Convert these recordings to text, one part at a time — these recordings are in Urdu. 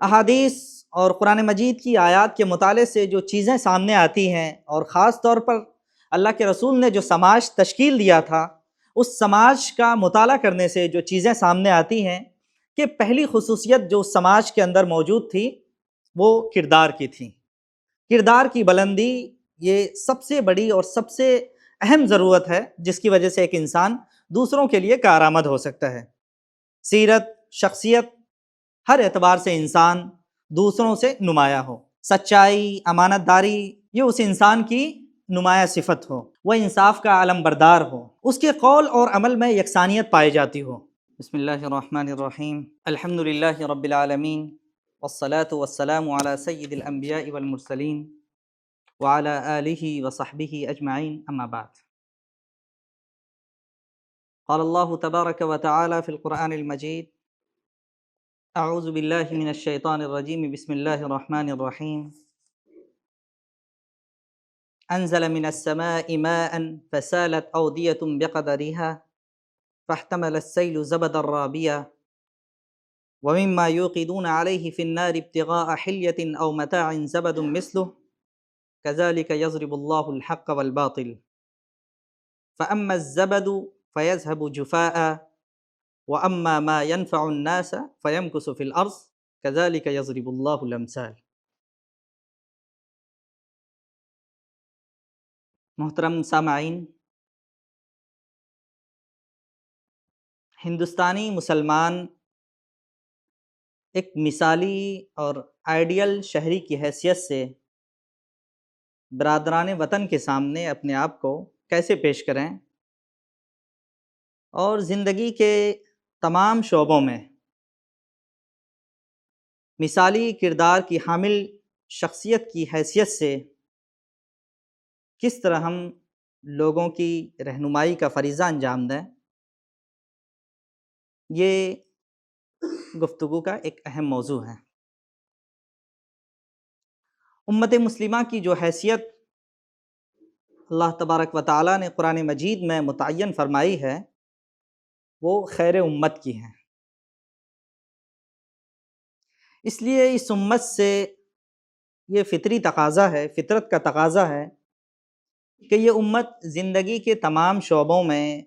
احادیث اور قرآن مجید کی آیات کے مطالعے سے جو چیزیں سامنے آتی ہیں، اور خاص طور پر اللہ کے رسول نے جو سماج تشکیل دیا تھا، اس سماج کا مطالعہ کرنے سے جو چیزیں سامنے آتی ہیں کہ پہلی خصوصیت جو سماج کے اندر موجود تھی وہ کردار کی تھی۔ کردار کی بلندی یہ سب سے بڑی اور سب سے اہم ضرورت ہے جس کی وجہ سے ایک انسان دوسروں کے لیے کارآمد ہو سکتا ہے۔ سیرت، شخصیت، ہر اعتبار سے انسان دوسروں سے نمایاں ہو۔ سچائی، امانت داری یہ اس انسان کی نمایاں صفت ہو۔ وہ انصاف کا علم بردار ہو۔ اس کے قول اور عمل میں یکسانیت پائی جاتی ہو۔ بسم اللہ الرحمن الرحیم۔ الحمد للہ رب العالمین، والصلاة والسلام علی سید الانبیاء والمرسلین وعلی آلہ وصحبہ اجمعین، اما بعد۔ قال اللہ تبارک وتعالی فی القرآن المجید: اعوذ باللہ من الشیطان الرجیم، بسم اللہ الرحمن الرحیم۔ انزل من السماء ماء فسالت اودیۃ بقدرها فاحتمل السیل زبدا رابیا ومما يوقدون عليه في النار ابتغاء حلیة او متاع زبد مثله كذلك يضرب الله الحق والباطل فأما الزبد فيذهب جفاء وأما ما ينفع الناس فيمكث في الأرض كذلك يضرب الله الأمثال۔ محترم سامعین، ہندوستانی مسلمان ایک مثالی اور آئیڈیل شہری کی حیثیت سے برادران وطن کے سامنے اپنے آپ کو کیسے پیش کریں اور زندگی کے تمام شعبوں میں مثالی کردار کی حامل شخصیت کی حیثیت سے کس طرح ہم لوگوں کی رہنمائی کا فریضہ انجام دیں، یہ گفتگو کا ایک اہم موضوع ہے۔ امت مسلمہ کی جو حیثیت اللہ تبارک و تعالیٰ نے قرآن مجید میں متعین فرمائی ہے وہ خیر امت کی ہے۔ اس لیے اس امت سے یہ فطری تقاضا ہے، فطرت کا تقاضا ہے کہ یہ امت زندگی کے تمام شعبوں میں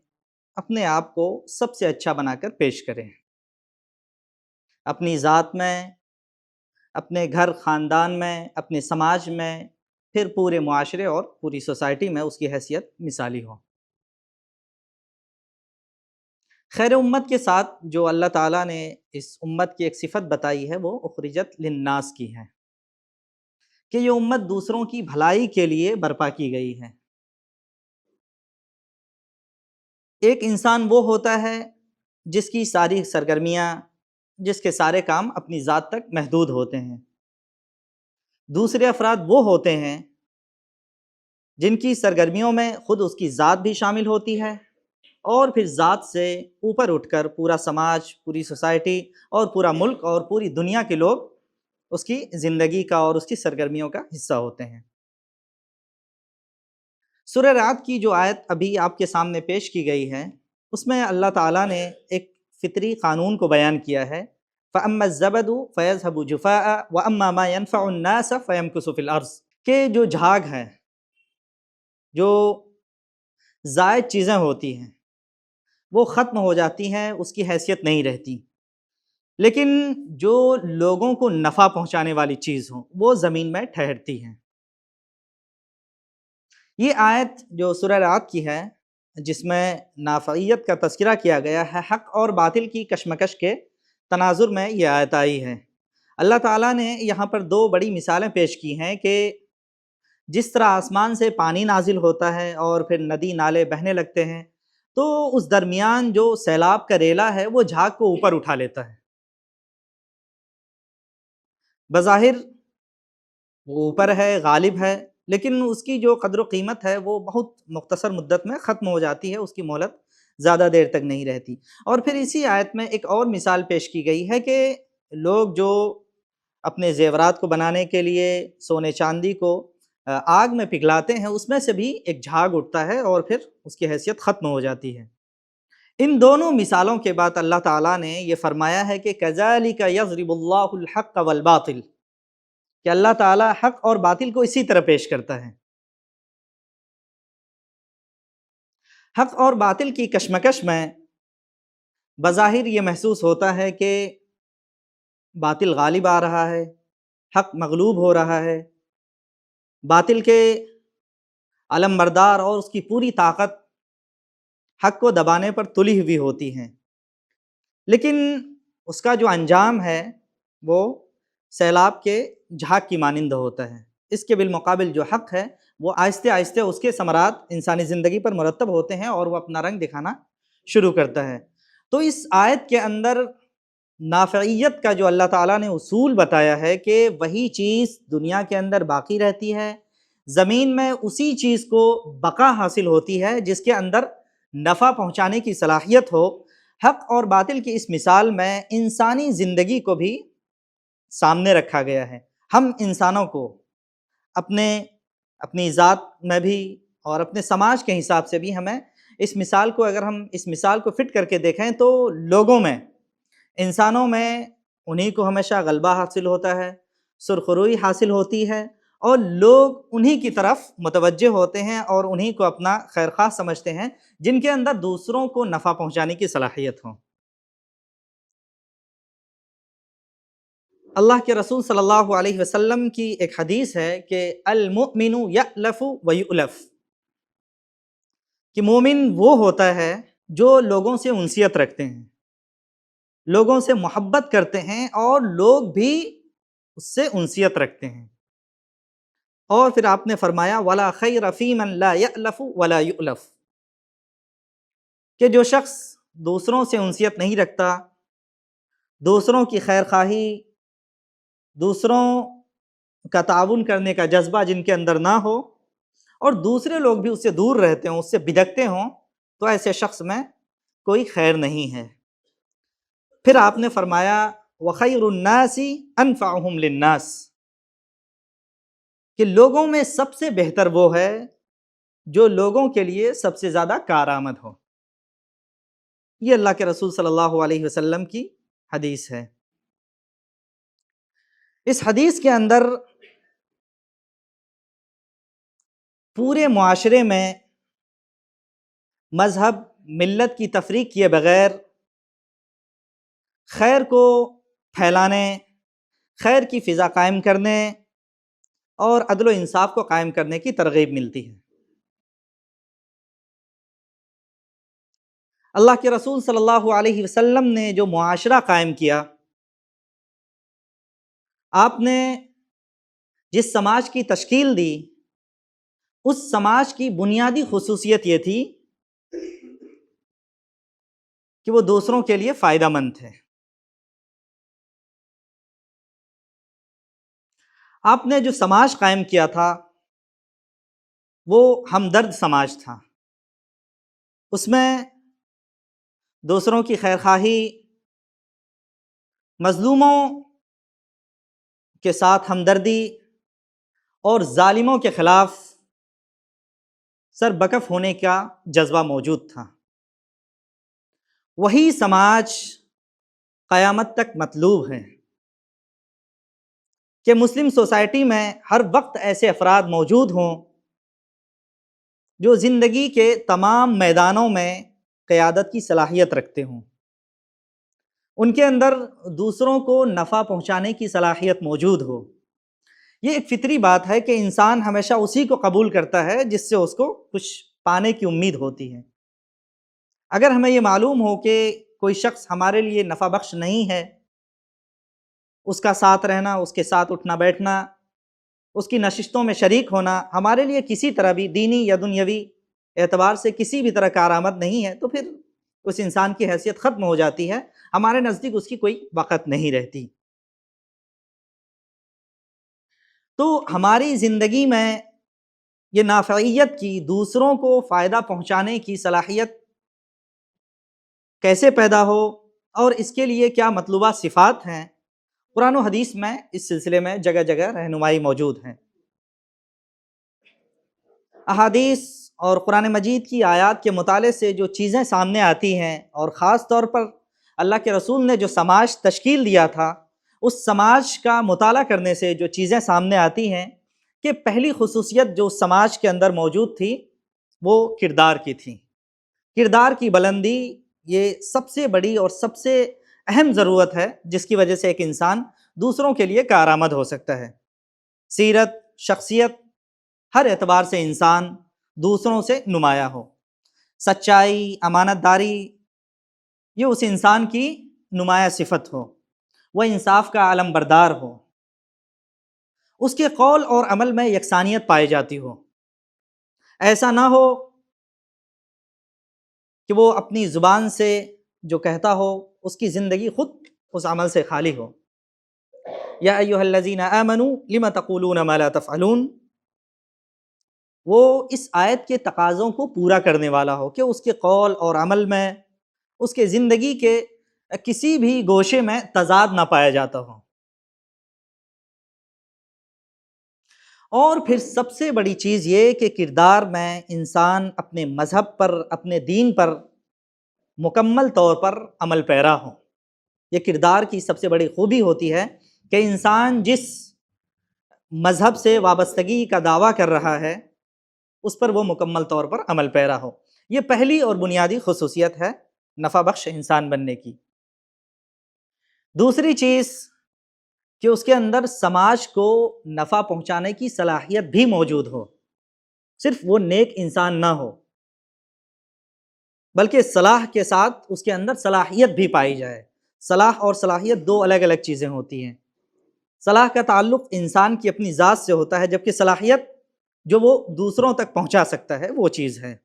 اپنے آپ کو سب سے اچھا بنا کر پیش کرے، اپنی ذات میں، اپنے گھر خاندان میں، اپنے سماج میں، پھر پورے معاشرے اور پوری سوسائٹی میں اس کی حیثیت مثالی ہو۔ خیر امت کے ساتھ جو اللہ تعالیٰ نے اس امت کی ایک صفت بتائی ہے وہ اخرجت للناس کی ہے، کہ یہ امت دوسروں کی بھلائی کے لیے برپا کی گئی ہے۔ ایک انسان وہ ہوتا ہے جس کی ساری سرگرمیاں، جس کے سارے کام اپنی ذات تک محدود ہوتے ہیں۔ دوسرے افراد وہ ہوتے ہیں جن کی سرگرمیوں میں خود اس کی ذات بھی شامل ہوتی ہے، اور پھر ذات سے اوپر اٹھ کر پورا سماج، پوری سوسائٹی اور پورا ملک اور پوری دنیا کے لوگ اس کی زندگی کا اور اس کی سرگرمیوں کا حصہ ہوتے ہیں۔ سورہ رعد کی جو آیت ابھی آپ کے سامنے پیش کی گئی ہے، اس میں اللہ تعالیٰ نے ایک فطری قانون کو بیان کیا ہے، فَأَمَّا الزَّبَدُ فَيَذْهَبُ جُفَاءً وَأَمَّا مَا يَنْفَعُ النَّاسَ فَيَمْكُثُ فِي الْأَرْضِ، کہ جو جھاگ ہے، جو زائد چیزیں ہوتی ہیں وہ ختم ہو جاتی ہیں، اس کی حیثیت نہیں رہتی، لیکن جو لوگوں کو نفع پہنچانے والی چیز ہو وہ زمین میں ٹھہرتی ہیں۔ یہ آیت جو سورہ رعد کی ہے، جس میں نافعیت کا تذکرہ کیا گیا ہے، حق اور باطل کی کشمکش کے تناظر میں یہ آیت آئی ہے۔ اللہ تعالیٰ نے یہاں پر دو بڑی مثالیں پیش کی ہیں کہ جس طرح آسمان سے پانی نازل ہوتا ہے اور پھر ندی نالے بہنے لگتے ہیں، تو اس درمیان جو سیلاب کا ریلا ہے وہ جھاگ کو اوپر اٹھا لیتا ہے۔ بظاہر وہ اوپر ہے، غالب ہے، لیکن اس کی جو قدر و قیمت ہے وہ بہت مختصر مدت میں ختم ہو جاتی ہے، اس کی مہلت زیادہ دیر تک نہیں رہتی۔ اور پھر اسی آیت میں ایک اور مثال پیش کی گئی ہے کہ لوگ جو اپنے زیورات کو بنانے کے لیے سونے چاندی کو آگ میں پگھلاتے ہیں، اس میں سے بھی ایک جھاگ اٹھتا ہے اور پھر اس کی حیثیت ختم ہو جاتی ہے۔ ان دونوں مثالوں کے بعد اللہ تعالیٰ نے یہ فرمایا ہے کہ کذالک یضرب اللہ الحق والباطل، کہ اللہ تعالیٰ حق اور باطل کو اسی طرح پیش کرتا ہے۔ حق اور باطل کی کشمکش میں بظاہر یہ محسوس ہوتا ہے کہ باطل غالب آ رہا ہے، حق مغلوب ہو رہا ہے، باطل کے علم بردار اور اس کی پوری طاقت حق کو دبانے پر تلی ہوئی ہوتی ہیں، لیکن اس کا جو انجام ہے وہ سیلاب کے جھاگ کی مانند ہوتا ہے۔ اس کے بالمقابل جو حق ہے وہ آہستہ آہستہ اس کے ثمرات انسانی زندگی پر مرتب ہوتے ہیں اور وہ اپنا رنگ دکھانا شروع کرتا ہے۔ تو اس آیت کے اندر نافعیت کا جو اللہ تعالیٰ نے اصول بتایا ہے کہ وہی چیز دنیا کے اندر باقی رہتی ہے، زمین میں اسی چیز کو بقا حاصل ہوتی ہے جس کے اندر نفع پہنچانے کی صلاحیت ہو۔ حق اور باطل کی اس مثال میں انسانی زندگی کو بھی سامنے رکھا گیا ہے۔ ہم انسانوں کو اپنی ذات میں بھی اور اپنے سماج کے حساب سے بھی ہمیں اس مثال کو، اگر ہم اس مثال کو فٹ کر کے دیکھیں تو لوگوں میں، انسانوں میں انہی کو ہمیشہ غلبہ حاصل ہوتا ہے، سرخروئی حاصل ہوتی ہے، اور لوگ انہی کی طرف متوجہ ہوتے ہیں اور انہی کو اپنا خیرخواہ سمجھتے ہیں جن کے اندر دوسروں کو نفع پہنچانے کی صلاحیت ہو۔ اللہ کے رسول صلی اللہ علیہ وسلم کی ایک حدیث ہے کہ المؤمن یألف ویؤلف، کہ مومن وہ ہوتا ہے جو لوگوں سے انسیت رکھتے ہیں، لوگوں سے محبت کرتے ہیں اور لوگ بھی اس سے انسیت رکھتے ہیں۔ اور پھر آپ نے فرمایا وَلَا خَيْرَ فِي مَنْ لَا يَأْلَفُ وَلَا يُؤْلَفُ، کہ جو شخص دوسروں سے انسیت نہیں رکھتا، دوسروں کی خیرخواہی، دوسروں کا تعاون کرنے کا جذبہ جن کے اندر نہ ہو، اور دوسرے لوگ بھی اس سے دور رہتے ہوں، اس سے بھٹکتے ہوں، تو ایسے شخص میں کوئی خیر نہیں ہے۔ پھر آپ نے فرمایا وَخَيْرُ النَّاسِ أَنْفَعُهُمْ لِلنَّاسِ، کہ لوگوں میں سب سے بہتر وہ ہے جو لوگوں کے لیے سب سے زیادہ کارآمد ہو۔ یہ اللہ کے رسول صلی اللہ علیہ وسلم کی حدیث ہے۔ اس حدیث کے اندر پورے معاشرے میں مذہب، ملت کی تفریق کیے بغیر خیر کو پھیلانے، خیر کی فضا قائم کرنے اور عدل و انصاف کو قائم کرنے کی ترغیب ملتی ہے۔ اللہ کے رسول صلی اللہ علیہ وسلم نے جو معاشرہ قائم کیا، آپ نے جس سماج کی تشکیل دی، اس سماج کی بنیادی خصوصیت یہ تھی کہ وہ دوسروں کے لیے فائدہ مند تھے۔ آپ نے جو سماج قائم کیا تھا وہ ہمدرد سماج تھا، اس میں دوسروں کی خیرخواہی، مظلوموں کے ساتھ ہمدردی اور ظالموں کے خلاف سر بکف ہونے کا جذبہ موجود تھا۔ وہی سماج قیامت تک مطلوب ہے کہ مسلم سوسائٹی میں ہر وقت ایسے افراد موجود ہوں جو زندگی کے تمام میدانوں میں قیادت کی صلاحیت رکھتے ہوں، ان کے اندر دوسروں کو نفع پہنچانے کی صلاحیت موجود ہو۔ یہ ایک فطری بات ہے کہ انسان ہمیشہ اسی کو قبول کرتا ہے جس سے اس کو کچھ پانے کی امید ہوتی ہے۔ اگر ہمیں یہ معلوم ہو کہ کوئی شخص ہمارے لیے نفع بخش نہیں ہے، اس کا ساتھ رہنا، اس کے ساتھ اٹھنا بیٹھنا، اس کی نشستوں میں شریک ہونا ہمارے لیے کسی طرح بھی دینی یا دنیاوی اعتبار سے کسی بھی طرح کارآمد نہیں ہے، تو پھر اس انسان کی حیثیت ختم ہو جاتی ہے، ہمارے نزدیک اس کی کوئی وقت نہیں رہتی۔ تو ہماری زندگی میں یہ نافعیت کی، دوسروں کو فائدہ پہنچانے کی صلاحیت کیسے پیدا ہو اور اس کے لیے کیا مطلوبہ صفات ہیں، قرآن و حدیث میں اس سلسلے میں جگہ جگہ رہنمائی موجود ہیں۔ احادیث اور قرآن مجید کی آیات کے مطالعے سے جو چیزیں سامنے آتی ہیں، اور خاص طور پر اللہ کے رسول نے جو سماج تشکیل دیا تھا، اس سماج کا مطالعہ کرنے سے جو چیزیں سامنے آتی ہیں کہ پہلی خصوصیت جو اس سماج کے اندر موجود تھی وہ کردار کی تھی۔ کردار کی بلندی یہ سب سے بڑی اور سب سے اہم ضرورت ہے جس کی وجہ سے ایک انسان دوسروں کے لیے کارآمد ہو سکتا ہے۔ سیرت، شخصیت، ہر اعتبار سے انسان دوسروں سے نمایاں ہو۔ سچائی، امانت داری، یہ اس انسان کی نمایاں صفت ہو۔ وہ انصاف کا علم بردار ہو۔ اس کے قول اور عمل میں یکسانیت پائی جاتی ہو۔ ایسا نہ ہو کہ وہ اپنی زبان سے جو کہتا ہو اس کی زندگی خود اس عمل سے خالی ہو۔ یا ایھا الذین آمنوا لم تقولون ما لا تفعلون، وہ اس آیت کے تقاضوں کو پورا کرنے والا ہو کہ اس کے قول اور عمل میں، اس کے زندگی کے کسی بھی گوشے میں تضاد نہ پایا جاتا ہو۔ اور پھر سب سے بڑی چیز یہ کہ کردار میں انسان اپنے مذہب پر، اپنے دین پر مکمل طور پر عمل پیرا ہو۔ یہ کردار کی سب سے بڑی خوبی ہوتی ہے کہ انسان جس مذہب سے وابستگی کا دعویٰ کر رہا ہے اس پر وہ مکمل طور پر عمل پیرا ہو۔ یہ پہلی اور بنیادی خصوصیت ہے نفع بخش انسان بننے کی۔ دوسری چیز کہ اس کے اندر سماج کو نفع پہنچانے کی صلاحیت بھی موجود ہو، صرف وہ نیک انسان نہ ہو بلکہ صلاح کے ساتھ اس کے اندر صلاحیت بھی پائی جائے۔ صلاح اور صلاحیت دو الگ الگ چیزیں ہوتی ہیں۔ صلاح کا تعلق انسان کی اپنی ذات سے ہوتا ہے، جبکہ صلاحیت جو وہ دوسروں تک پہنچا سکتا ہے وہ چیز ہے۔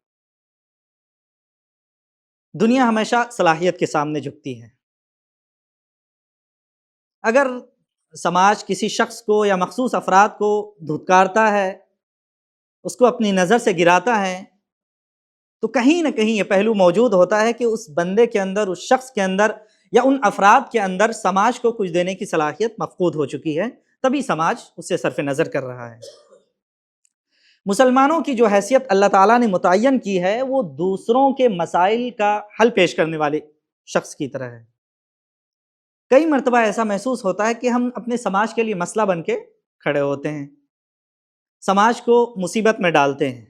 دنیا ہمیشہ صلاحیت کے سامنے جھکتی ہے۔ اگر سماج کسی شخص کو یا مخصوص افراد کو دھتکارتا ہے، اس کو اپنی نظر سے گراتا ہے، تو کہیں نہ کہیں یہ پہلو موجود ہوتا ہے کہ اس بندے کے اندر، اس شخص کے اندر یا ان افراد کے اندر سماج کو کچھ دینے کی صلاحیت مفقود ہو چکی ہے، تبھی سماج اس سے صرف نظر کر رہا ہے۔ مسلمانوں کی جو حیثیت اللہ تعالیٰ نے متعین کی ہے وہ دوسروں کے مسائل کا حل پیش کرنے والے شخص کی طرح ہے۔ کئی مرتبہ ایسا محسوس ہوتا ہے کہ ہم اپنے سماج کے لیے مسئلہ بن کے کھڑے ہوتے ہیں، سماج کو مصیبت میں ڈالتے ہیں۔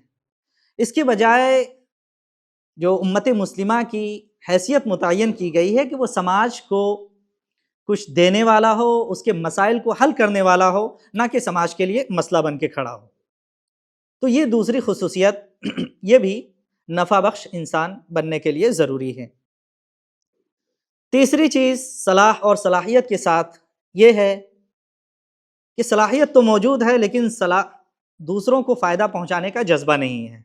اس کے بجائے جو امت مسلمہ کی حیثیت متعین کی گئی ہے کہ وہ سماج کو کچھ دینے والا ہو، اس کے مسائل کو حل کرنے والا ہو، نہ کہ سماج کے لیے مسئلہ بن کے کھڑا ہو۔ تو یہ دوسری خصوصیت یہ بھی نفع بخش انسان بننے کے لیے ضروری ہے۔ تیسری چیز صلاح اور صلاحیت کے ساتھ یہ ہے کہ صلاحیت تو موجود ہے لیکن دوسروں کو فائدہ پہنچانے کا جذبہ نہیں ہے،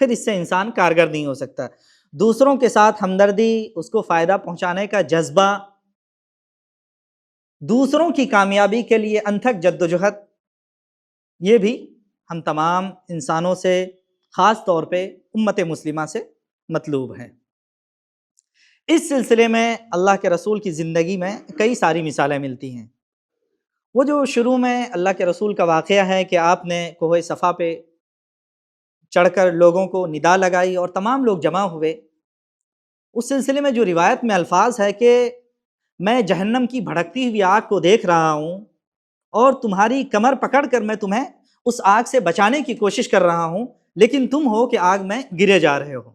پھر اس سے انسان کارگر نہیں ہو سکتا۔ دوسروں کے ساتھ ہمدردی، اس کو فائدہ پہنچانے کا جذبہ، دوسروں کی کامیابی کے لیے انتھک جدوجہد، یہ بھی ہم تمام انسانوں سے، خاص طور پہ امت مسلمہ سے مطلوب ہے۔ اس سلسلے میں اللہ کے رسول کی زندگی میں کئی ساری مثالیں ملتی ہیں۔ وہ جو شروع میں اللہ کے رسول کا واقعہ ہے کہ آپ نے کوہ صفا پہ چڑھ کر لوگوں کو ندا لگائی اور تمام لوگ جمع ہوئے، اس سلسلے میں جو روایت میں الفاظ ہے کہ میں جہنم کی بھڑکتی ہوئی آگ کو دیکھ رہا ہوں اور تمہاری کمر پکڑ کر میں تمہیں اس آگ سے بچانے کی کوشش کر رہا ہوں، لیکن تم ہو کہ آگ میں گرے جا رہے ہو۔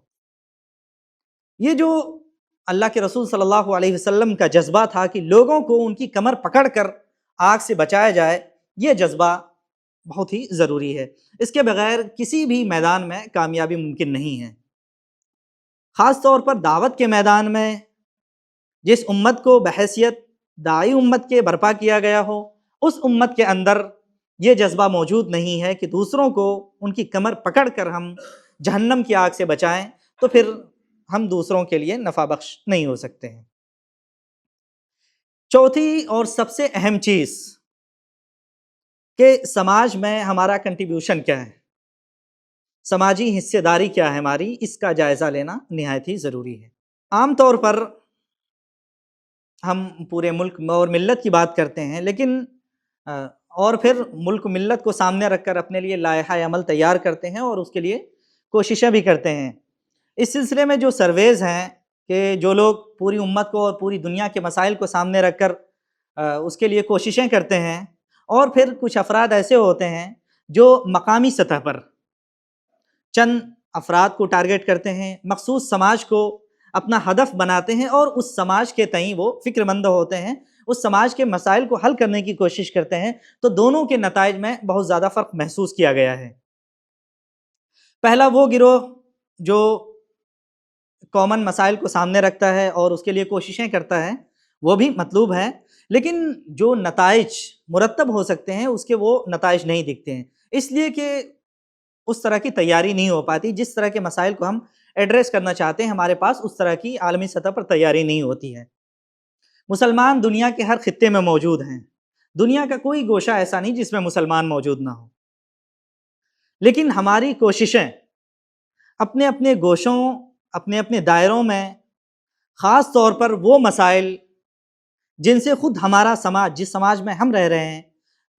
یہ جو اللہ کے رسول صلی اللہ علیہ وسلم کا جذبہ تھا کہ لوگوں کو ان کی کمر پکڑ کر آگ سے بچایا جائے، یہ جذبہ بہت ہی ضروری ہے۔ اس کے بغیر کسی بھی میدان میں کامیابی ممکن نہیں ہے۔ خاص طور پر دعوت کے میدان میں جس امت کو بحیثیت داعی امت کے برپا کیا گیا ہو، اس امت کے اندر یہ جذبہ موجود نہیں ہے کہ دوسروں کو ان کی کمر پکڑ کر ہم جہنم کی آگ سے بچائیں، تو پھر ہم دوسروں کے لیے نفع بخش نہیں ہو سکتے ہیں۔ چوتھی اور سب سے اہم چیز کہ سماج میں ہمارا کنٹریبیوشن کیا ہے، سماجی حصہ داری کیا ہے ہماری، اس کا جائزہ لینا نہایت ہی ضروری ہے۔ عام طور پر ہم پورے ملک اور ملت کی بات کرتے ہیں، لیکن اور پھر ملک ملت کو سامنے رکھ کر اپنے لیے لائحہ عمل تیار کرتے ہیں اور اس کے لیے کوششیں بھی کرتے ہیں۔ اس سلسلے میں جو سرویز ہیں کہ جو لوگ پوری امت کو اور پوری دنیا کے مسائل کو سامنے رکھ کر اس کے لیے کوششیں کرتے ہیں، اور پھر کچھ افراد ایسے ہوتے ہیں جو مقامی سطح پر چند افراد کو ٹارگٹ کرتے ہیں، مخصوص سماج کو اپنا ہدف بناتے ہیں اور اس سماج کے تئیں وہ فکر مند ہوتے ہیں، اس سماج کے مسائل کو حل کرنے کی کوشش کرتے ہیں، تو دونوں کے نتائج میں بہت زیادہ فرق محسوس کیا گیا ہے۔ پہلا وہ گروہ جو کامن مسائل کو سامنے رکھتا ہے اور اس کے لیے کوششیں کرتا ہے، وہ بھی مطلوب ہے، لیکن جو نتائج مرتب ہو سکتے ہیں اس کے وہ نتائج نہیں دکھتے ہیں، اس لیے کہ اس طرح کی تیاری نہیں ہو پاتی۔ جس طرح کے مسائل کو ہم ایڈریس کرنا چاہتے ہیں، ہمارے پاس اس طرح کی عالمی سطح پر تیاری نہیں ہوتی ہے۔ مسلمان دنیا کے ہر خطے میں موجود ہیں، دنیا کا کوئی گوشہ ایسا نہیں جس میں مسلمان موجود نہ ہو، لیکن ہماری کوششیں اپنے اپنے گوشوں، اپنے اپنے دائروں میں، خاص طور پر وہ مسائل جن سے خود ہمارا سماج، جس سماج میں ہم رہ رہے ہیں،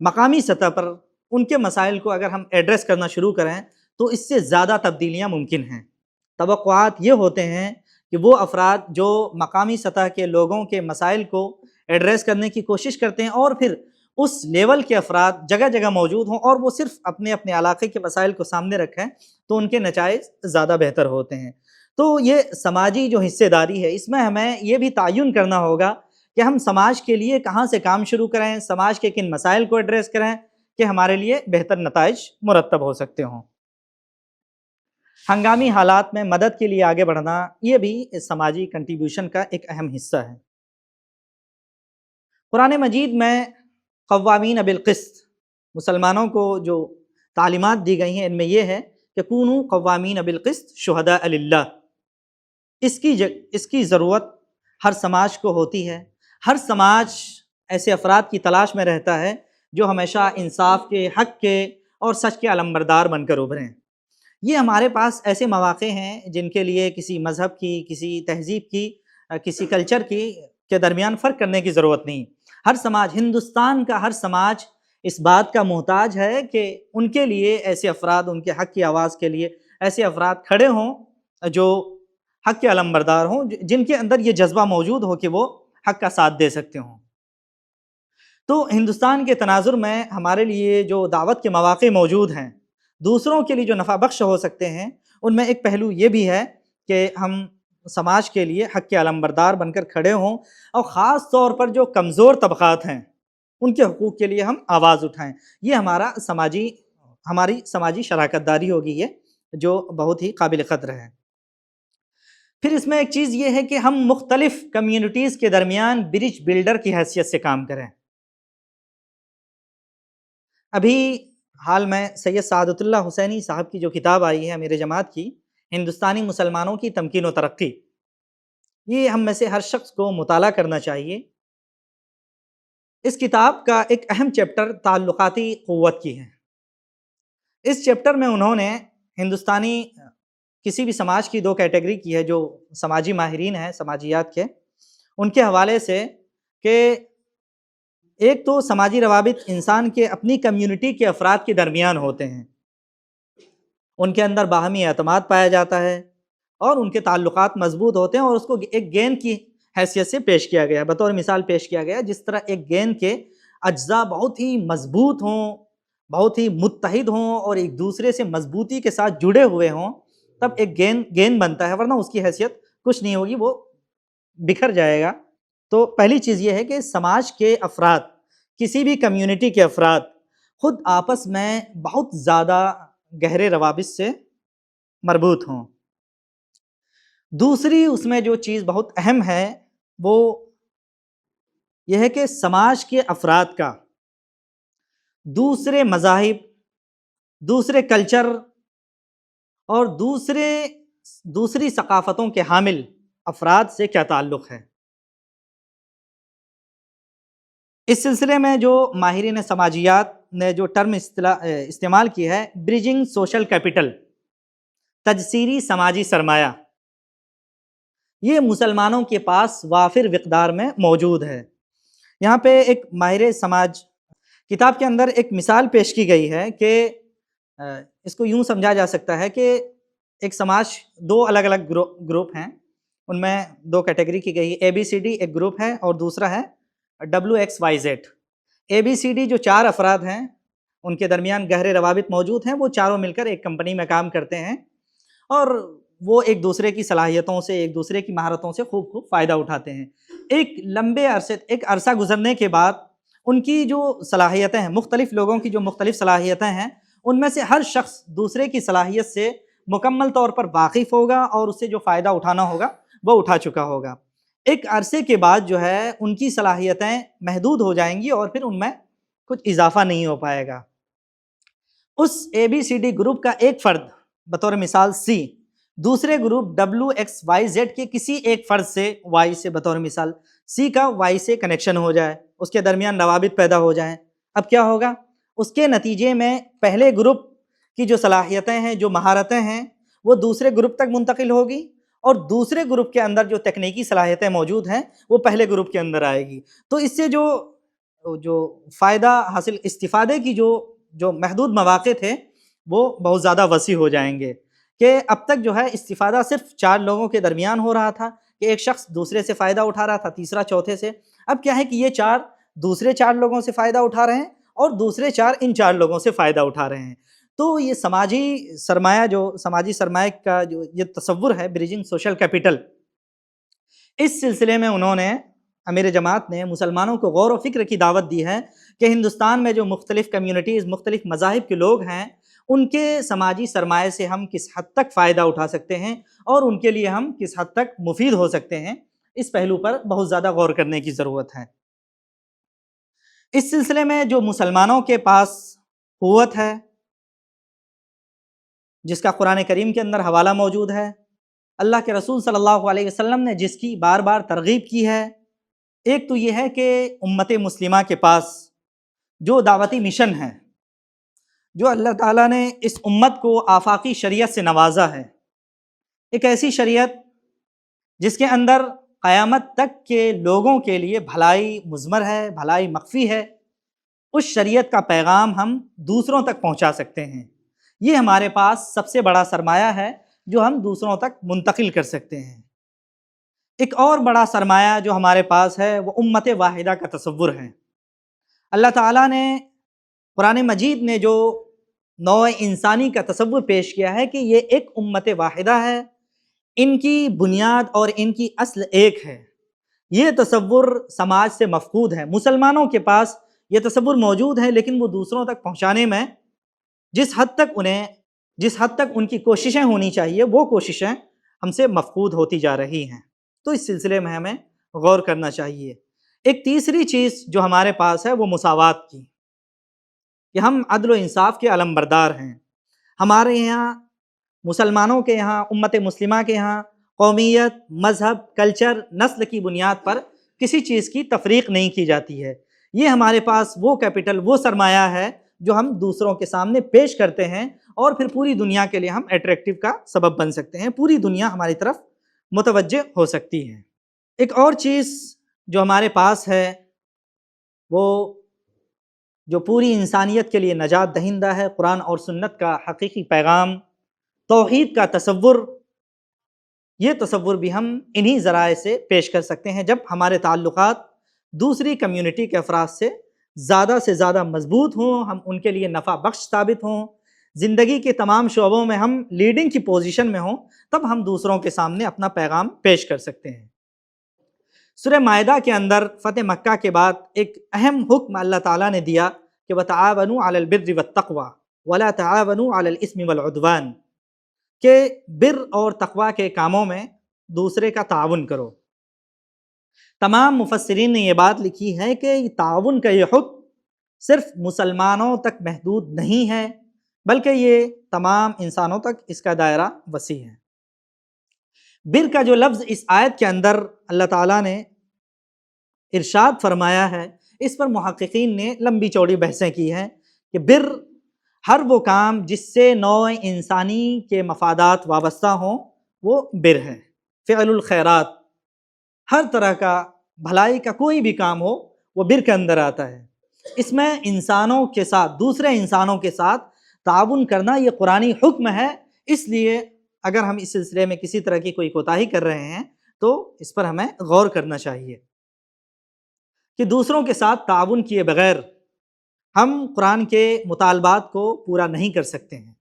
مقامی سطح پر ان کے مسائل کو اگر ہم ایڈریس کرنا شروع کریں تو اس سے زیادہ تبدیلیاں ممکن ہیں۔ توقعات یہ ہوتے ہیں کہ وہ افراد جو مقامی سطح کے لوگوں کے مسائل کو ایڈریس کرنے کی کوشش کرتے ہیں اور پھر اس لیول کے افراد جگہ جگہ موجود ہوں اور وہ صرف اپنے اپنے علاقے کے مسائل کو سامنے رکھیں، تو ان کے نتائج زیادہ بہتر ہوتے ہیں۔ تو یہ سماجی جو حصہ داری ہے، اس میں ہمیں یہ بھی تعین کرنا ہوگا کہ ہم سماج کے لیے کہاں سے کام شروع کریں، سماج کے کن مسائل کو ایڈریس کریں کہ ہمارے لیے بہتر نتائج مرتب ہو سکتے ہوں۔ ہنگامی حالات میں مدد کے لیے آگے بڑھنا، یہ بھی اس سماجی کنٹریبیوشن کا ایک اہم حصہ ہے۔ قرآن مجید میں قوامین بالقسط، مسلمانوں کو جو تعلیمات دی گئی ہیں ان میں یہ ہے کہ کونوا قوامین بالقسط شہداء للہ۔ اس کی ضرورت ہر سماج کو ہوتی ہے۔ ہر سماج ایسے افراد کی تلاش میں رہتا ہے جو ہمیشہ انصاف کے، حق کے اور سچ کے علمبردار بن کر ابھریں۔ یہ ہمارے پاس ایسے مواقع ہیں جن کے لیے کسی مذہب کی، کسی تہذیب کی، کسی کلچر کی کے درمیان فرق کرنے کی ضرورت نہیں۔ ہر سماج، ہندوستان کا ہر سماج اس بات کا محتاج ہے کہ ان کے لیے ایسے افراد، ان کے حق کی آواز کے لیے ایسے افراد کھڑے ہوں جو حق کے علمبردار ہوں، جن کے اندر یہ جذبہ موجود ہو کہ وہ حق کا ساتھ دے سکتے ہوں۔ تو ہندوستان کے تناظر میں ہمارے لیے جو دعوت کے مواقع موجود ہیں، دوسروں کے لیے جو نفع بخش ہو سکتے ہیں، ان میں ایک پہلو یہ بھی ہے کہ ہم سماج کے لیے حق کے علمبردار بن کر کھڑے ہوں، اور خاص طور پر جو کمزور طبقات ہیں ان کے حقوق کے لیے ہم آواز اٹھائیں۔ یہ ہماری سماجی شراکت داری ہوگی، یہ جو بہت ہی قابل قدر ہے۔ پھر اس میں ایک چیز یہ ہے کہ ہم مختلف کمیونٹیز کے درمیان برج بلڈر کی حیثیت سے کام کریں۔ ابھی حال میں سید سعادت اللہ حسینی صاحب کی جو کتاب آئی ہے امیر جماعت کی، ہندوستانی مسلمانوں کی تمکین و ترقی، یہ ہم میں سے ہر شخص کو مطالعہ کرنا چاہیے۔ اس کتاب کا ایک اہم چیپٹر تعلقاتی قوت کی ہے۔ اس چیپٹر میں انہوں نے ہندوستانی کسی بھی سماج کی دو کیٹیگری کی ہے، جو سماجی ماہرین ہیں سماجیات کے، ان کے حوالے سے، کہ ایک تو سماجی روابط انسان کے اپنی کمیونٹی کے افراد کے درمیان ہوتے ہیں، ان کے اندر باہمی اعتماد پایا جاتا ہے اور ان کے تعلقات مضبوط ہوتے ہیں، اور اس کو ایک گیند کی حیثیت سے پیش کیا گیا، بطور مثال پیش کیا گیا، جس طرح ایک گیند کے اجزاء بہت ہی مضبوط ہوں، بہت ہی متحد ہوں اور ایک دوسرے سے مضبوطی کے ساتھ جڑے ہوئے ہوں، تب ایک گیند بنتا ہے، ورنہ اس کی حیثیت کچھ نہیں ہوگی، وہ بکھر جائے گا۔ تو پہلی چیز یہ ہے کہ سماج کے افراد، کسی بھی کمیونٹی کے افراد خود آپس میں بہت زیادہ گہرے روابط سے مربوط ہوں۔ دوسری اس میں جو چیز بہت اہم ہے وہ یہ ہے کہ سماج کے افراد کا دوسرے مذاہب، دوسرے کلچر اور دوسری ثقافتوں کے حامل افراد سے کیا تعلق ہے۔ اس سلسلے میں جو ماہرین سماجیات نے جو ٹرم استعمال کی ہے، برجنگ سوشل کیپٹل، تجسیری سماجی سرمایہ، یہ مسلمانوں کے پاس وافر مقدار میں موجود ہے۔ یہاں پہ ایک ماہر سماج کتاب کے اندر ایک مثال پیش کی گئی ہے کہ اس کو یوں سمجھا جا سکتا ہے کہ ایک سماج دو الگ الگ گروپ ہیں، ان میں دو کیٹیگری کی گئی، اے بی سی ڈی ایک گروپ ہے اور دوسرا ہے WXYZ۔ اے بی سی ڈی جو چار افراد ہیں ان کے درمیان گہرے روابط موجود ہیں، وہ چاروں مل کر ایک کمپنی میں کام کرتے ہیں اور وہ ایک دوسرے کی صلاحیتوں سے، ایک دوسرے کی مہارتوں سے خوب فائدہ اٹھاتے ہیں۔ ایک عرصہ گزرنے کے بعد ان کی جو صلاحیتیں ہیں، مختلف لوگوں کی جو مختلف صلاحیتیں ہیں، ان میں سے ہر شخص دوسرے کی صلاحیت سے مکمل طور پر واقف ہوگا اور اس سے جو فائدہ اٹھانا ہوگا وہ اٹھا چکا ہوگا۔ ایک عرصے کے بعد جو ہے ان کی صلاحیتیں محدود ہو جائیں گی اور پھر ان میں کچھ اضافہ نہیں ہو پائے گا۔ اس اے بی سی ڈی گروپ کا ایک فرد بطور مثال سی دوسرے گروپ WXYZ کے کسی ایک فرد سے، وائی سے بطور مثال سی کا وائی سے کنیکشن ہو جائے، اس کے درمیان روابط پیدا ہو جائیں، اب کیا ہوگا؟ اس کے نتیجے میں پہلے گروپ کی جو صلاحیتیں ہیں، جو مہارتیں ہیں، وہ دوسرے گروپ تک منتقل ہوگی اور دوسرے گروپ کے اندر جو تکنیکی صلاحیتیں موجود ہیں وہ پہلے گروپ کے اندر آئے گی۔ تو اس سے جو فائدہ حاصل، استفادے کی جو محدود مواقع تھے وہ بہت زیادہ وسیع ہو جائیں گے، کہ اب تک جو ہے استفادہ صرف چار لوگوں کے درمیان ہو رہا تھا کہ ایک شخص دوسرے سے فائدہ اٹھا رہا تھا، تیسرا چوتھے سے۔ اب کیا ہے کہ یہ چار دوسرے چار لوگوں سے فائدہ اٹھا رہے ہیں اور دوسرے چار ان چار لوگوں سے فائدہ اٹھا رہے ہیں۔ تو یہ سماجی سرمایہ کا جو یہ تصور ہے، بریجنگ سوشل کیپٹل، اس سلسلے میں انہوں نے، امیر جماعت نے مسلمانوں کو غور و فکر کی دعوت دی ہے کہ ہندوستان میں جو مختلف کمیونٹیز، مختلف مذاہب کے لوگ ہیں، ان کے سماجی سرمایہ سے ہم کس حد تک فائدہ اٹھا سکتے ہیں اور ان کے لیے ہم کس حد تک مفید ہو سکتے ہیں، اس پہلو پر بہت زیادہ غور کرنے کی ضرورت ہے۔ اس سلسلے میں جو مسلمانوں کے پاس قوت ہے، جس کا قرآن کریم کے اندر حوالہ موجود ہے، اللہ کے رسول صلی اللہ علیہ وسلم نے جس کی بار بار ترغیب کی ہے، ایک تو یہ ہے کہ امت مسلمہ کے پاس جو دعوتی مشن ہے، جو اللہ تعالیٰ نے اس امت کو آفاقی شریعت سے نوازا ہے، ایک ایسی شریعت جس کے اندر قیامت تک کے لوگوں کے لیے بھلائی مضمر ہے، بھلائی مخفی ہے، اس شریعت کا پیغام ہم دوسروں تک پہنچا سکتے ہیں۔ یہ ہمارے پاس سب سے بڑا سرمایہ ہے جو ہم دوسروں تک منتقل کر سکتے ہیں۔ ایک اور بڑا سرمایہ جو ہمارے پاس ہے وہ امت واحدہ کا تصور ہے۔ اللہ تعالیٰ نے قرآن مجید میں جو نوع انسانی کا تصور پیش کیا ہے کہ یہ ایک امت واحدہ ہے، ان کی بنیاد اور ان کی اصل ایک ہے، یہ تصور سماج سے مفقود ہے۔ مسلمانوں کے پاس یہ تصور موجود ہے لیکن وہ دوسروں تک پہنچانے میں جس حد تک ان کی کوششیں ہونی چاہیے، وہ کوششیں ہم سے مفقود ہوتی جا رہی ہیں۔ تو اس سلسلے میں ہمیں غور کرنا چاہیے۔ ایک تیسری چیز جو ہمارے پاس ہے وہ مساوات کی، کہ ہم عدل و انصاف کے علمبردار ہیں۔ ہمارے یہاں مسلمانوں کے یہاں، امت مسلمہ کے یہاں قومیت، مذہب، کلچر، نسل کی بنیاد پر کسی چیز کی تفریق نہیں کی جاتی ہے۔ یہ ہمارے پاس وہ کیپٹل، وہ سرمایہ ہے جو ہم دوسروں کے سامنے پیش کرتے ہیں اور پھر پوری دنیا کے لیے ہم اٹریکٹیو کا سبب بن سکتے ہیں، پوری دنیا ہماری طرف متوجہ ہو سکتی ہے۔ ایک اور چیز جو ہمارے پاس ہے وہ جو پوری انسانیت کے لیے نجات دہندہ ہے، قرآن اور سنت کا حقیقی پیغام، توحید کا تصور۔ یہ تصور بھی ہم انہی ذرائع سے پیش کر سکتے ہیں جب ہمارے تعلقات دوسری کمیونٹی کے افراد سے زیادہ مضبوط ہوں، ہم ان کے لیے نفع بخش ثابت ہوں، زندگی کے تمام شعبوں میں ہم لیڈنگ کی پوزیشن میں ہوں، تب ہم دوسروں کے سامنے اپنا پیغام پیش کر سکتے ہیں۔ سورہ مائدہ کے اندر فتح مکہ کے بعد ایک اہم حکم اللہ تعالیٰ نے دیا کہ وَتَعَاوَنُوا عَلَى الْبِرِّ وَالتَّقْوَى وَلَا تَعَاوَنُوا عَلَى الْإِثْمِ وَالْعُدْوَانِ، کہ بر اور تقوی کے کاموں میں دوسرے کا تعاون کرو۔ تمام مفسرین نے یہ بات لکھی ہے کہ تعاون کا یہ حکم صرف مسلمانوں تک محدود نہیں ہے، بلکہ یہ تمام انسانوں تک اس کا دائرہ وسیع ہے۔ بر کا جو لفظ اس آیت کے اندر اللہ تعالیٰ نے ارشاد فرمایا ہے، اس پر محققین نے لمبی چوڑی بحثیں کی ہیں کہ بر ہر وہ کام جس سے نوع انسانی کے مفادات وابستہ ہوں وہ بر ہے۔ فعل الخیرات، ہر طرح کا بھلائی کا کوئی بھی کام ہو وہ بر کے اندر آتا ہے۔ اس میں انسانوں کے ساتھ، دوسرے انسانوں کے ساتھ تعاون کرنا یہ قرآنی حکم ہے۔ اس لیے اگر ہم اس سلسلے میں کسی طرح کی کوئی کوتاہی کر رہے ہیں تو اس پر ہمیں غور کرنا چاہیے کہ دوسروں کے ساتھ تعاون کیے بغیر ہم قرآن کے مطالبات کو پورا نہیں کر سکتے ہیں۔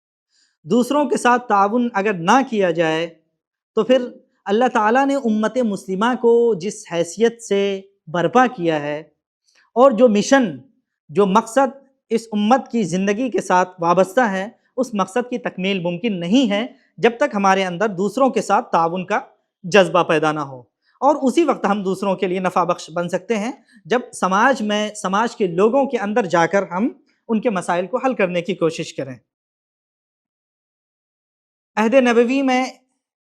دوسروں کے ساتھ تعاون اگر نہ کیا جائے تو پھر اللہ تعالیٰ نے امت مسلمہ کو جس حیثیت سے برپا کیا ہے اور جو مشن، جو مقصد اس امت کی زندگی کے ساتھ وابستہ ہے، اس مقصد کی تکمیل ممکن نہیں ہے جب تک ہمارے اندر دوسروں کے ساتھ تعاون کا جذبہ پیدا نہ ہو۔ اور اسی وقت ہم دوسروں کے لیے نفع بخش بن سکتے ہیں جب سماج کے لوگوں کے اندر جا کر ہم ان کے مسائل کو حل کرنے کی کوشش کریں۔ عہد نبوی میں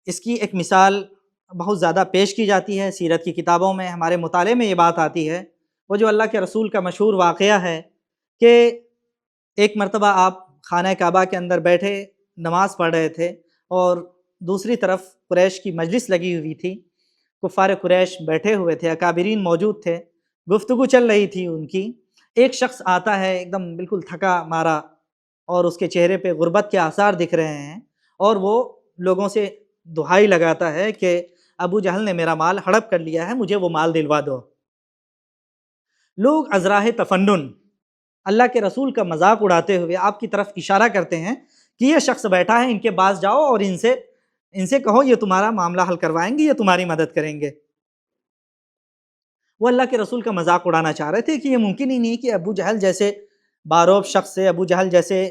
اس کی ایک مثال بہت زیادہ پیش کی جاتی ہے، سیرت کی کتابوں میں، ہمارے مطالعے میں یہ بات آتی ہے۔ وہ جو اللہ کے رسول کا مشہور واقعہ ہے کہ ایک مرتبہ آپ خانہ کعبہ کے اندر بیٹھے نماز پڑھ رہے تھے اور دوسری طرف قریش کی مجلس لگی ہوئی تھی، کفار قریش بیٹھے ہوئے تھے، اکابرین موجود تھے، گفتگو چل رہی تھی ان کی۔ ایک شخص آتا ہے ایک دم بالکل تھکا مارا اور اس کے چہرے پہ غربت کے آثار دکھ رہے ہیں، اور وہ لوگوں سے دہائی لگاتا ہے کہ ابو جہل نے میرا مال ہڑپ کر لیا ہے، مجھے وہ مال دلوا دو۔ لوگ ازراہ تفنن اللہ کے رسول کا مذاق اڑاتے ہوئے آپ کی طرف اشارہ کرتے ہیں کہ یہ شخص بیٹھا ہے، ان کے پاس جاؤ اور ان سے کہو یہ تمہارا معاملہ حل کروائیں گے، یہ تمہاری مدد کریں گے۔ وہ اللہ کے رسول کا مذاق اڑانا چاہ رہے تھے کہ یہ ممکن ہی نہیں کہ ابو جہل جیسے باروب شخص سے، ابو جہل جیسے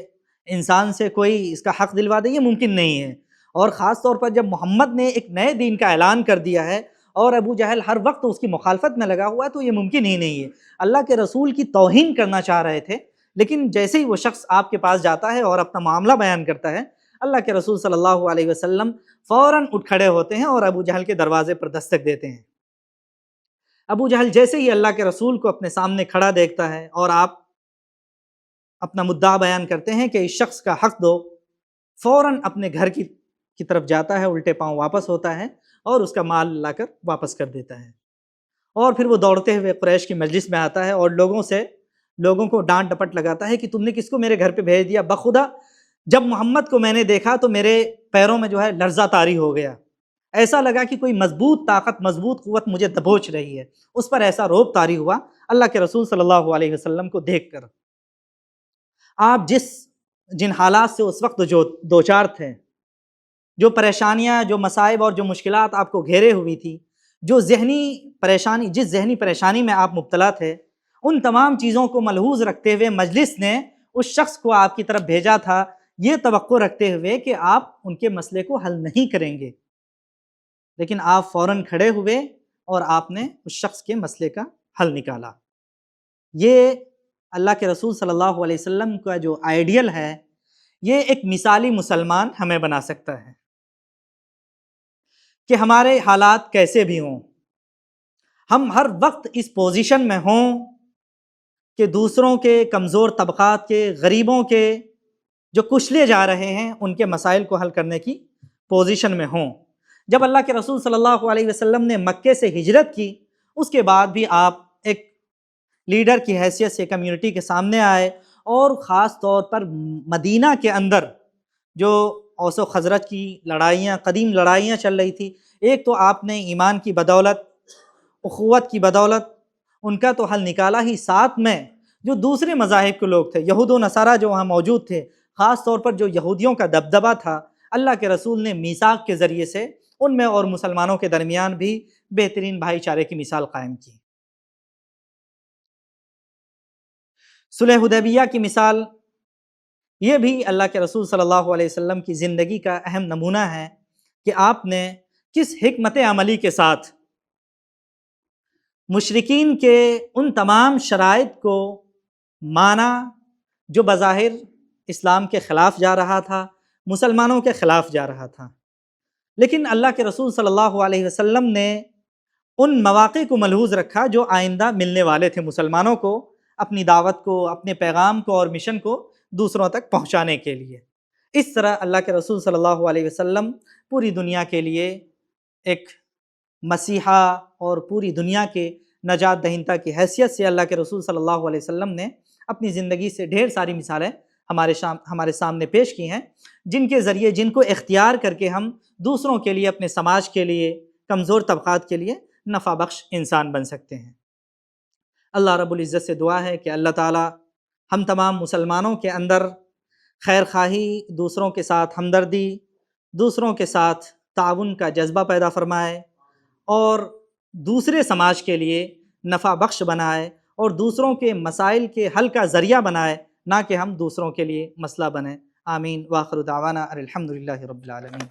انسان سے کوئی اس کا حق دلوا دے، یہ ممکن نہیں ہے۔ اور خاص طور پر جب محمد نے ایک نئے دین کا اعلان کر دیا ہے اور ابو جہل ہر وقت اس کی مخالفت میں لگا ہوا ہے تو یہ ممکن ہی نہیں ہے۔ اللہ کے رسول کی توہین کرنا چاہ رہے تھے، لیکن جیسے ہی وہ شخص آپ کے پاس جاتا ہے اور اپنا معاملہ بیان کرتا ہے، اللہ کے رسول صلی اللہ علیہ وسلم فوراً اٹھ کھڑے ہوتے ہیں اور ابو جہل کے دروازے پر دستک دیتے ہیں۔ ابو جہل جیسے ہی اللہ کے رسول کو اپنے سامنے کھڑا دیکھتا ہے اور آپ اپنا مدعا بیان کرتے ہیں کہ اس شخص کا حق دو، فوراً اپنے گھر کی طرف جاتا ہے، الٹے پاؤں واپس ہوتا ہے اور اس کا مال لا کر واپس کر دیتا ہے۔ اور پھر وہ دوڑتے ہوئے قریش کی مجلس میں آتا ہے اور لوگوں کو ڈانٹ ڈپٹ لگاتا ہے کہ تم نے کس کو میرے گھر پہ بھیج دیا؟ بخدا جب محمد کو میں نے دیکھا تو میرے پیروں میں جو ہے لرزہ طاری ہو گیا، ایسا لگا کہ کوئی مضبوط طاقت، مضبوط قوت مجھے دبوچ رہی ہے۔ اس پر ایسا رعب طاری ہوا اللہ کے رسول صلی اللہ علیہ وسلم کو دیکھ کر۔ آپ جن حالات سے اس وقت جو دوچار تھے، جو پریشانیاں، جو مصائب اور جو مشکلات آپ کو گھیرے ہوئی تھی، جس ذہنی پریشانی میں آپ مبتلا تھے، ان تمام چیزوں کو ملحوظ رکھتے ہوئے مجلس نے اس شخص کو آپ کی طرف بھیجا تھا، یہ توقع رکھتے ہوئے کہ آپ ان کے مسئلے کو حل نہیں کریں گے، لیکن آپ فوراً کھڑے ہوئے اور آپ نے اس شخص کے مسئلے کا حل نکالا۔ یہ اللہ کے رسول صلی اللہ علیہ وسلم کا جو آئیڈیل ہے، یہ ایک مثالی مسلمان ہمیں بنا سکتا ہے کہ ہمارے حالات کیسے بھی ہوں، ہم ہر وقت اس پوزیشن میں ہوں کہ دوسروں کے، کمزور طبقات کے، غریبوں کے جو کچلے جا رہے ہیں ان کے مسائل کو حل کرنے کی پوزیشن میں ہوں۔ جب اللہ کے رسول صلی اللہ علیہ وسلم نے مکے سے ہجرت کی، اس کے بعد بھی آپ ایک لیڈر کی حیثیت سے کمیونٹی کے سامنے آئے، اور خاص طور پر مدینہ کے اندر جو اوس و خزرج کی لڑائیاں، قدیم لڑائیاں چل رہی تھی، ایک تو آپ نے ایمان کی بدولت، اخوت کی بدولت ان کا تو حل نکالا ہی، ساتھ میں جو دوسرے مذاہب کے لوگ تھے، یہود و نصارہ جو وہاں موجود تھے، خاص طور پر جو یہودیوں کا دبدبہ تھا، اللہ کے رسول نے میثاق کے ذریعے سے ان میں اور مسلمانوں کے درمیان بھی بہترین بھائی چارے کی مثال قائم کی۔ صلح حدیبیہ کی مثال، یہ بھی اللہ کے رسول صلی اللہ علیہ وسلم کی زندگی کا اہم نمونہ ہے کہ آپ نے کس حکمت عملی کے ساتھ مشرکین کے ان تمام شرائط کو مانا جو بظاہر اسلام کے خلاف جا رہا تھا، مسلمانوں کے خلاف جا رہا تھا، لیکن اللہ کے رسول صلی اللہ علیہ وسلم نے ان مواقع کو ملحوظ رکھا جو آئندہ ملنے والے تھے مسلمانوں کو، اپنی دعوت کو، اپنے پیغام کو اور مشن کو دوسروں تک پہنچانے کے لیے۔ اس طرح اللہ کے رسول صلی اللہ علیہ وسلم پوری دنیا کے لیے ایک مسیحا اور پوری دنیا کے نجات دہندہ کی حیثیت سے اللہ کے رسول صلی اللہ علیہ وسلم نے اپنی زندگی سے ڈھیر ساری مثالیں ہمارے سامنے پیش کی ہیں، جن کے ذریعے، جن کو اختیار کر کے ہم دوسروں کے لیے، اپنے سماج کے لیے، کمزور طبقات کے لیے نفع بخش انسان بن سکتے ہیں۔ اللہ رب العزت سے دعا ہے کہ اللہ تعالی ہم تمام مسلمانوں کے اندر خیر خواہی، دوسروں کے ساتھ ہمدردی، دوسروں کے ساتھ تعاون کا جذبہ پیدا فرمائے، اور دوسرے سماج کے لیے نفع بخش بنائے، اور دوسروں کے مسائل کے حل کا ذریعہ بنائے، نہ کہ ہم دوسروں کے لیے مسئلہ بنیں۔ آمین۔ وآخر دعوانا الحمدللہ رب العالمین۔